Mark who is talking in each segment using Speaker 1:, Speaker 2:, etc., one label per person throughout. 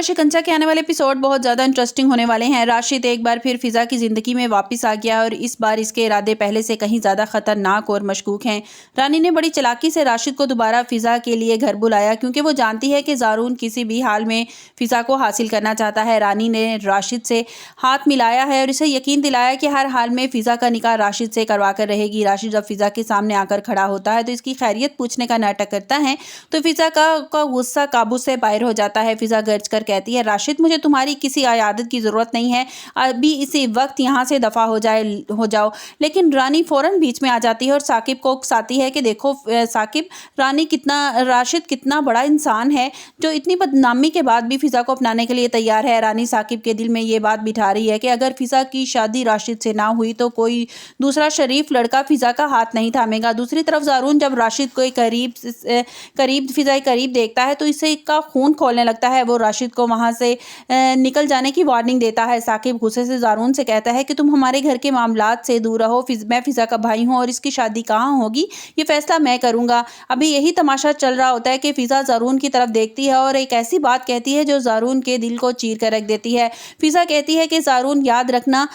Speaker 1: शिकंजा के आने वाले एपिसोड बहुत ज़्यादा इंटरेस्टिंग होने वाले हैं। राशिद एक बार फिर फिज़ा की ज़िंदगी में वापस आ गया और इस बार इसके इरादे पहले से कहीं ज़्यादा खतरनाक और मशकूक हैं। रानी ने बड़ी चालाकी से राशिद को दोबारा फिज़ा के लिए घर बुलाया क्योंकि वो जानती है कि ज़ारून किसी भी हाल में फिज़ा को हासिल करना चाहता है। रानी ने राशिद से हाथ मिलाया है और इसे यकीन दिलाया कि हर हाल में फिज़ा का निकाह राशिद से करवा कर रहेगी। राशिद जब फिज़ा के सामने आकर खड़ा होता है तो इसकी खैरियत पूछने का नाटक करता है तो फिज़ा का गुस्सा काबू से बाहर हो जाता है। फिज़ा गर्ज कर कहती है, राशिद मुझे तुम्हारी किसी आयादत की ज़रूरत नहीं है, अभी इसी वक्त यहाँ से दफ़ा हो जाओ। लेकिन रानी फ़ौरन बीच में आ जाती है और साकिब को उकसाती है कि देखो साकिब, राशिद कितना बड़ा इंसान है जो इतनी बदनामी के बाद भी फ़िज़ा को अपनाने के लिए तैयार है। रानी साकिब के दिल में ये बात बिठा रही है कि अगर फ़िज़ा की शादी राशिद से ना हुई तो कोई दूसरा शरीफ लड़का फ़िज़ा का हाथ नहीं थामेगा। दूसरी तरफ ज़ारून जब राशिद को फ़िज़ा करीब देखता है तो इसे का खून खोलने लगता है। वो राशिद को वहाँ से निकल जाने की वार्निंग देता है। साकिब गुस्से से ज़ारून से कहता है कि तुम हमारे घर के मामलात से दूर रहो, मैं फ़िज़ा का भाई हूँ और इसकी शादी कहाँ होगी ये फैसला मैं करूँगा। अभी यही तमाशा चल रहा होता है कि फ़िज़ा ज़ारून की तरफ देखती है और एक ऐसी बात कहती है जो ज़ारून के दिल को चीर कर रख देती है। फ़िज़ा कहती है कि ज़ारून, याद रखना,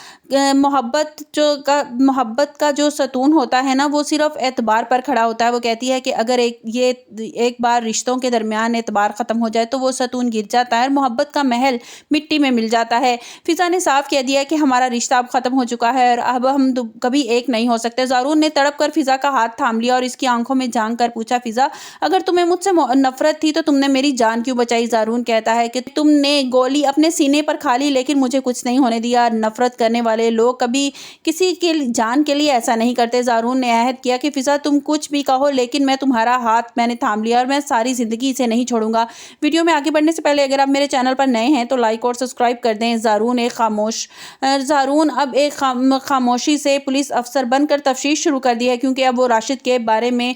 Speaker 1: मोहब्बत का जो सतून होता है ना, वो सिर्फ एतबार पर खड़ा होता है। वो कहती है कि अगर एक बार रिश्तों के दरमियान एतबार ख़त्म हो जाए तो वो सतून गिर जाता है और मोहब्बत का महल मिट्टी में मिल जाता है। फ़िज़ा ने साफ कह दिया कि हमारा रिश्ता अब ख़त्म हो चुका है और अब हम कभी एक नहीं हो सकते। ज़ारून ने तड़प कर फ़िज़ा का हाथ थाम लिया और इसकी आंखों में झांक कर पूछा, फ़िज़ा, अगर तुम्हें मुझसे नफरत थी तो तुमने मेरी जान क्यों बचाई? ज़ारून कहता है कि तुमने गोली अपने सीने पर खा ली लेकिन मुझे कुछ नहीं होने दिया। नफरत करने वाले लोग कभी किसी के जान के लिए ऐसा नहीं करते। ज़ारून ने अहद किया कि फ़िज़ा, तुम कुछ भी कहो लेकिन मैं तुम्हारा हाथ मैंने थाम लिया और मैं सारी ज़िंदगी इसे नहीं छोड़ूंगा। वीडियो में आगे बढ़ने से पहले अगर आप मेरे चैनल पर नए हैं तो लाइक और सब्सक्राइब कर दें। ज़ारून अब एक खामोशी से पुलिस अफसर बनकर तफ्तीश शुरू कर दी है क्योंकि अब वो राशिद के बारे में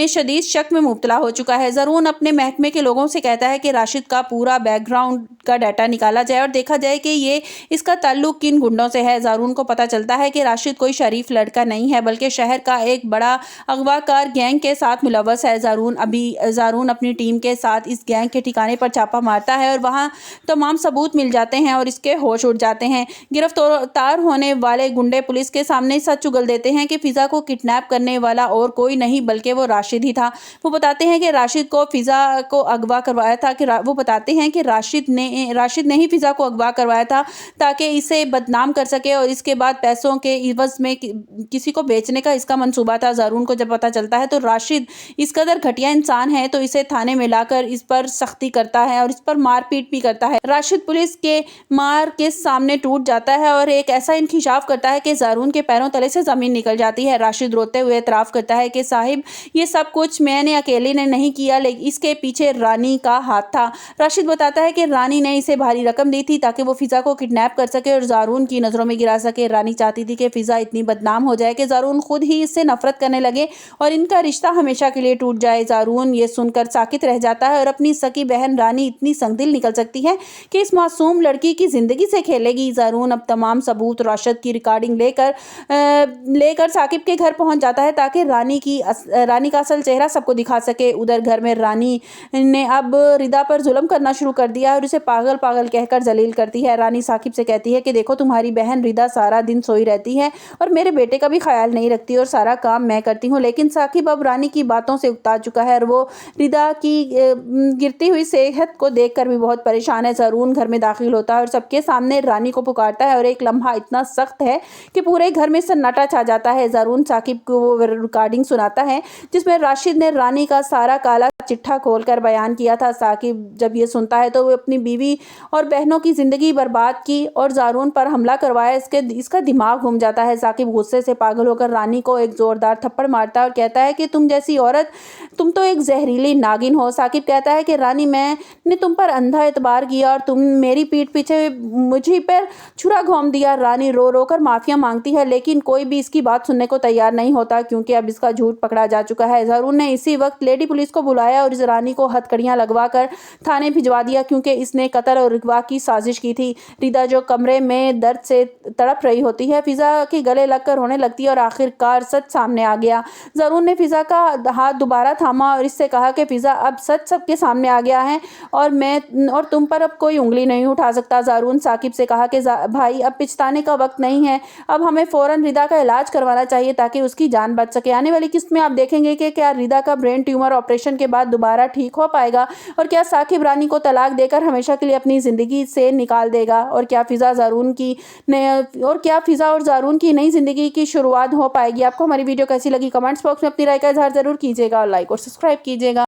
Speaker 1: शदीद शक में मुब्तला हो चुका है। ज़ारून अपने महकमे के लोगों से कहता है कि राशिद का पूरा बैकग्राउंड का डाटा निकाला जाए और देखा जाए कि इसका ताल्लुक किन गुंडों से है। ज़ारून को पता चलता है कि राशिद कोई शरीफ लड़का नहीं है बल्कि शहर का एक बड़ा अगवाकार गैंग के साथ मुलव्वस है। ज़ारून अपनी टीम के साथ इस गैंग के ठिकाने पर छापा मारता है और वहां तमाम सबूत मिल जाते हैं और इसके होश उड़ जाते हैं। गिरफ्तार होने वाले गुंडे पुलिस के सामने सच उगल देते हैं कि फ़िज़ा को किडनैप करने वाला और कोई नहीं बल्कि वो राशिद ही था। वो बताते हैं कि राशिद को फ़िज़ा को अगवा करवाया था वो बताते हैं कि राशिद ने ही फ़िज़ा को अगवा करवाया था ताकि इसे बदनाम कर सके और इसके बाद पैसों के इवज में किसी को बेचने का इसका मंसूबा था। ज़ारून को जब पता चलता है तो राशिद इस कदर घटिया इंसान है तो इसे थाने में लाकर इस पर सख्ती करता है और इस पर मारपीट भी करता है। राशिद पुलिस के मार के सामने टूट जाता है और एक ऐसा इंकिशाफ करता है कि ज़ारून के पैरों तले से ज़मीन निकल जाती है। राशिद रोते हुए एतराफ़ करता है कि साहिब, ये सब कुछ मैंने अकेले ने नहीं किया, लेकिन इसके पीछे रानी का हाथ था। राशिद बताता है कि रानी ने इसे भारी रकम दी थी ताकि वो फ़िज़ा को किडनैप कर सके और ज़ारून की नज़रों में गिरा सके। रानी चाहती थी कि फ़िज़ा इतनी बदनाम हो जाए कि ज़ारून खुद ही इससे नफरत करने लगे और इनका रिश्ता हमेशा के लिए टूट जाए। ज़ारून ये सुनकर साकित रह जाता है और अपनी सकी बहन रानी इतनी संगदिल निकल सकती है कि इस मासूम लड़की की ज़िंदगी से खेलेगी। ज़ारून अब तमाम सबूत राशिद की रिकॉर्डिंग लेकर साकिब के घर पहुंच जाता है ताकि रानी का असल चेहरा सबको दिखा सके। उधर घर में रानी ने अब रिदा पर जुल्म करना शुरू कर दिया और उसे पागल पागल कहकर जलील करती है। रानी साकिब से कहती है कि देखो, तुम्हारी बहन रिदा सारा दिन सोई रहती है और मेरे बेटे का भी ख्याल नहीं रखती और सारा काम मैं करती हूँ। लेकिन साकिब अब रानी की बातों से उकता चुका है और वो रिदा की गिरती हुई सेहत को देखकर भी बहुत परेशान है। ज़ारून घर में दाखिल होता है और सबके सामने रानी को पुकारता है और एक लम्हा इतना सख्त है कि पूरे घर में सन्नाटा छा जाता है। ज़ारून साकिब को वो रिकॉर्डिंग सुनाता है जिसमें राशिद ने रानी का सारा काला चिट्ठा खोलकर बयान किया था। साकिब जब ये सुनता है तो वो अपनी बीवी और बहनों की ज़िंदगी बर्बाद की और ज़ारून पर हमला करवाया, इसका दिमाग घूम जाता है। साकिब गुस्से से पागल होकर रानी को एक ज़ोरदार थप्पड़ मारता है और कहता है कि तुम जैसी औरत, तुम तो एक जहरीली नागिन हो। साकिब कहता है कि रानी, मैंने तुम पर अंधा एतबार किया और तुम मेरी पीठ पीछे मुझे पर छुरा घोंप दिया। रानी रो रो कर माफ़िया मांगती है लेकिन कोई भी इसकी बात सुनने को तैयार नहीं होता क्योंकि अब इसका झूठ पकड़ा जा चुका है। ज़ारून ने इसी वक्त लेडी पुलिस को बुलाया और इस रानी को हथकड़ियां लगवा कर थाने भिजवा दिया क्योंकि इसने कत्ल और अगवा की साजिश की थी। रिदा जो कमरे में दर्द से तड़प रही होती है। फिज़ा के गले लगकर रोने लगती है और आखिरकार सच सामने आ गया। ज़रून ने फिज़ा का हाथ दोबारा थामा और इससे कहा कि फिज़ा, अब सच सबके सामने आ गया है और तुम पर अब कोई उँगली नहीं उठा सकता। ज़रून साकिब से कहा कि भाई, अब पछताने का वक्त नहीं है। अब हमें फ़ौरन रिदा का इलाज करवाना चाहिए ताकि उसकी जान बच सके। आने वाली किस्त में आप देखेंगे कि क्या रिदा का ब्रेन ट्यूमर ऑपरेशन के बाद दोबारा ठीक हो पाएगा और क्या साकिब रानी को तलाक देकर हमेशा के लिए अपनी ज़िंदगी से निकाल देगा और क्या फ़िज़ा और ज़ारून की नई ज़िंदगी की शुरुआत हो पाएगी। आपको हमारी वीडियो कैसी लगी कमेंट्स बॉक्स में अपनी राय का इजहार ज़रूर कीजिएगा और लाइक और सब्सक्राइब कीजिएगा।